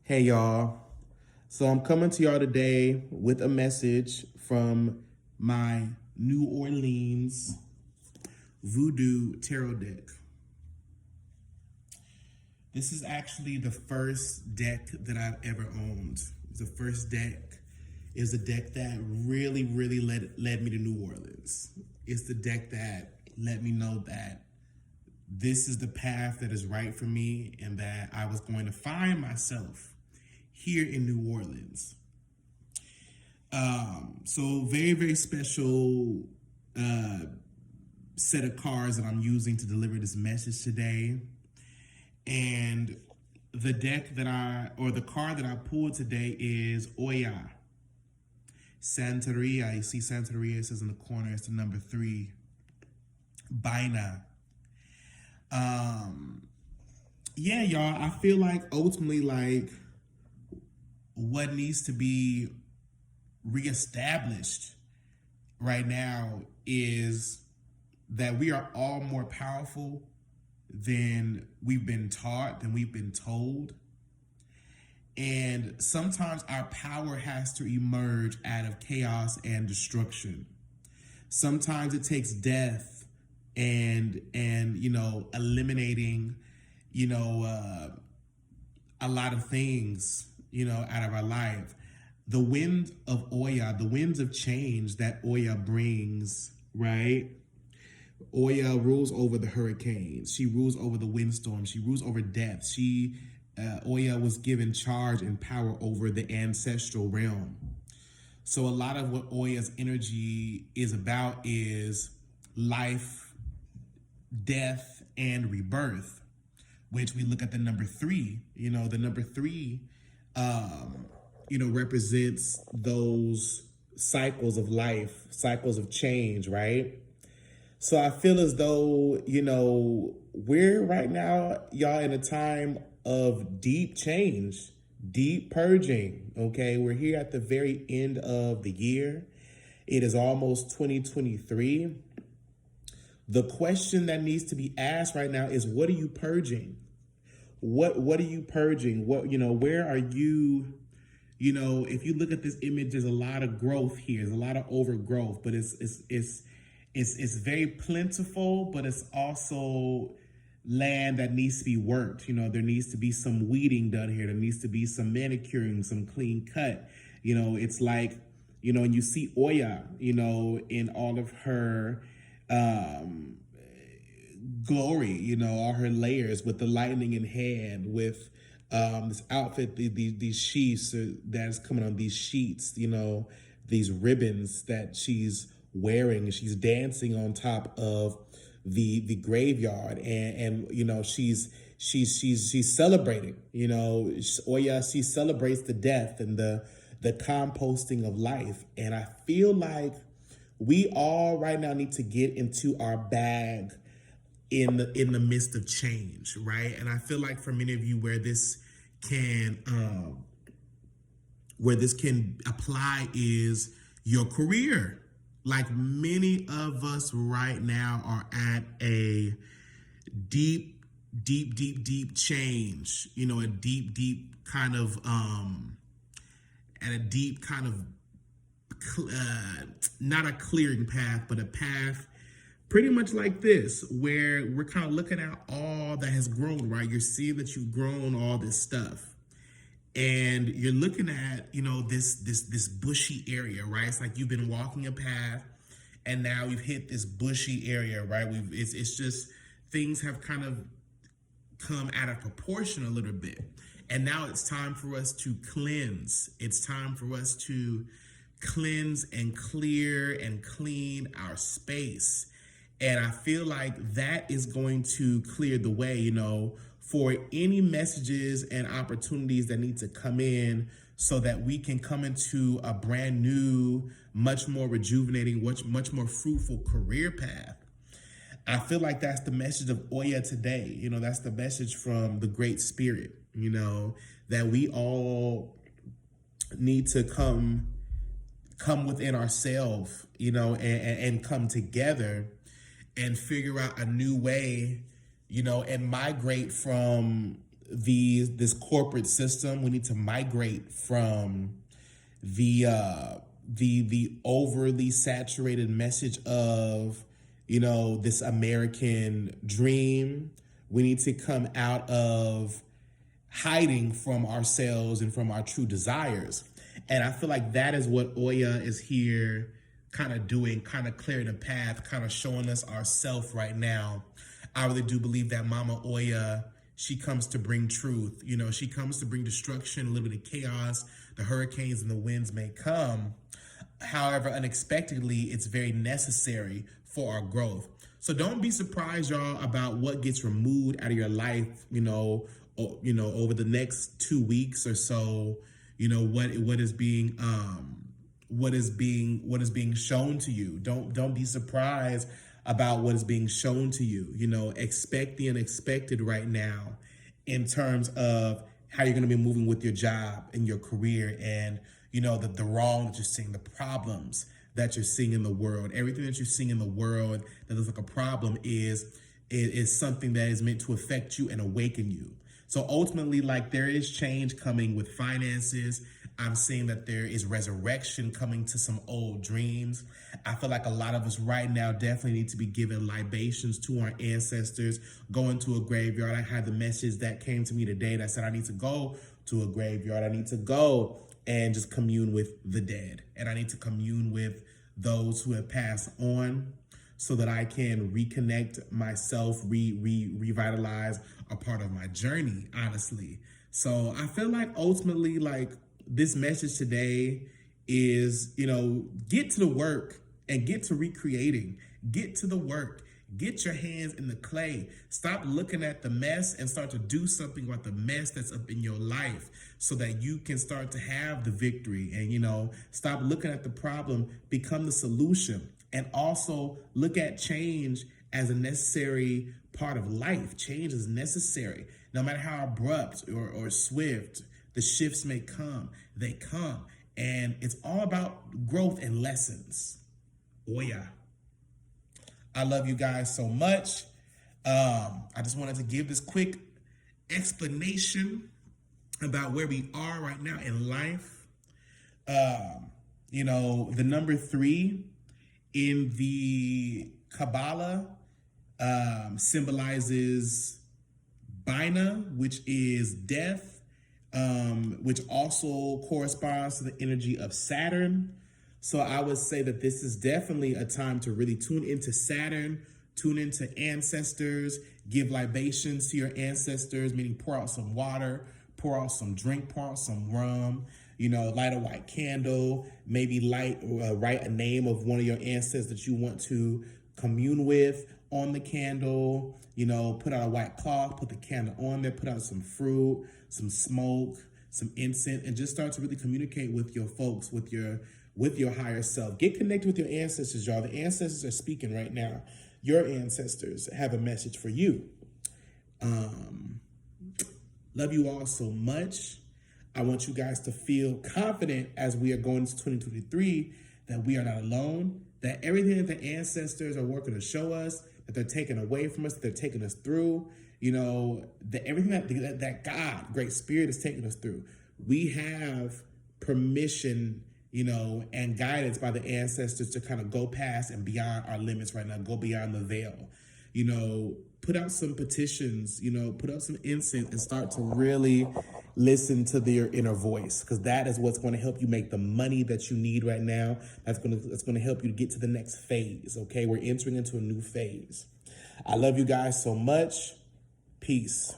Hey y'all. So I'm coming to y'all today with a message from my New Orleans Voodoo Tarot deck. This is actually the first deck that I've ever owned. The first deck is a deck that really led me to New Orleans. It's the deck that let me know that this is the path that is right for me and that I was going to find myself here in New Orleans. So very special set of cards that I'm using to deliver this message today. And the the card that I pulled today is Oya. Santeria. You see Santeria, it says in the corner, it's the number 3. Baina. Yeah, y'all, I feel like ultimately, like, what needs to be reestablished right now is that we are all more powerful than we've been taught, than we've been told. And sometimes our power has to emerge out of chaos and destruction. Sometimes it takes death and eliminating, a lot of things, out of our life. The wind of Oya, the winds of change that Oya brings, right? Oya rules over the hurricanes. She rules over the windstorms. She rules over death. Oya was given charge and power over the ancestral realm. So a lot of what Oya's energy is about is life, death, and rebirth, which we look at the number 3. The number 3, represents those cycles of life, cycles of change, right? So I feel as though, we're right now, y'all, in a time of deep change, deep purging, okay? We're here at the very end of the year. It is almost 2023. The question that needs to be asked right now is, what are you purging? What are you purging? Where are you? If you look at this image, there's a lot of growth here. There's a lot of overgrowth, but it's very plentiful, but it's also land that needs to be worked. There needs to be some weeding done here. There needs to be some manicuring, some clean cut. It's like, and you see Oya, in all of her glory, all her layers, with the lightning in hand, with this outfit, these sheaths that's coming on, these sheets, these ribbons that she's wearing. She's dancing on top of the graveyard, and she's celebrating. Oya, she celebrates the death and the composting of life. And I feel like we all right now need to get into our bag in the midst of change, right? And I feel like for many of you, where this can apply is your career. Like, many of us right now are at a deep change, a deep kind of at a deep kind of not a clearing path, but a path pretty much like this, where we're kind of looking at all that has grown, right? You're seeing that you've grown all this stuff, and you're looking at, this bushy area, right? It's like you've been walking a path, and now we've hit this bushy area, right? It's just, things have kind of come out of proportion a little bit, and now it's time for us to cleanse. It's time for us to cleanse and clear and clean our space. And I feel like that is going to clear the way, for any messages and opportunities that need to come in, so that we can come into a brand new, much more rejuvenating, much more fruitful career path. I feel like that's the message of Oya today. That's the message from the Great Spirit, that we all need to come within ourselves, and come together and figure out a new way, and migrate from this corporate system. We need to migrate from the overly saturated message of, this American dream. We need to come out of hiding from ourselves and from our true desires. And I feel like that is what Oya is here kind of doing, kind of clearing the path, kind of showing us ourself right now. I really do believe that Mama Oya, she comes to bring truth. She comes to bring destruction, a little bit of chaos. The hurricanes and the winds may come. However, unexpectedly, it's very necessary for our growth. So don't be surprised, y'all, about what gets removed out of your life, over the next 2 weeks or so. What is being shown to you. Don't be surprised about what is being shown to you. Expect the unexpected right now in terms of how you're going to be moving with your job and your career, and the wrong that you're seeing, the problems that you're seeing in the world. Everything that you're seeing in the world that looks like a problem is something that is meant to affect you and awaken you. So ultimately, there is change coming with finances. I'm seeing that there is resurrection coming to some old dreams. I feel like a lot of us right now definitely need to be giving libations to our ancestors, going to a graveyard. I had the message that came to me today that said I need to go to a graveyard. I need to go and just commune with the dead. And I need to commune with those who have passed on so that I can reconnect myself, revitalize a part of my journey, honestly. So I feel like ultimately, this message today is, get to the work and get to recreating. Get to the work. Get your hands in the clay. Stop looking at the mess and start to do something about the mess that's up in your life so that you can start to have the victory. And, stop looking at the problem, become the solution. And also look at change as a necessary part of life. Change is necessary. No matter how abrupt or swift the shifts may come, they come. And it's all about growth and lessons. Oh, yeah. I love you guys so much. I just wanted to give this quick explanation about where we are right now in life. The number 3 in the Kabbalah symbolizes Bina, which is death, which also corresponds to the energy of Saturn. So I would say that this is definitely a time to really tune into Saturn, tune into ancestors, give libations to your ancestors, meaning pour out some water, pour out some drink, pour out some rum, light a white candle, maybe write a name of one of your ancestors that you want to commune with on the candle, put out a white cloth, put the candle on there, put out some fruit, some smoke, some incense, and just start to really communicate with your folks, with your higher self. Get connected with your ancestors, y'all. The ancestors are speaking right now. Your ancestors have a message for you. Love you all so much. I want you guys to feel confident as we are going into 2023 that we are not alone, that everything that the ancestors are working to show us, that they're taking away from us, that they're taking us through, that everything that God, Great Spirit, is taking us through, we have permission, and guidance by the ancestors to kind of go past and beyond our limits right now, go beyond the veil. Put out some petitions, put out some incense and start to really listen to their inner voice, because that is what's going to help you make the money that you need right now. That's going to help you to get to the next phase. Okay, we're entering into a new phase. I love you guys so much. Peace.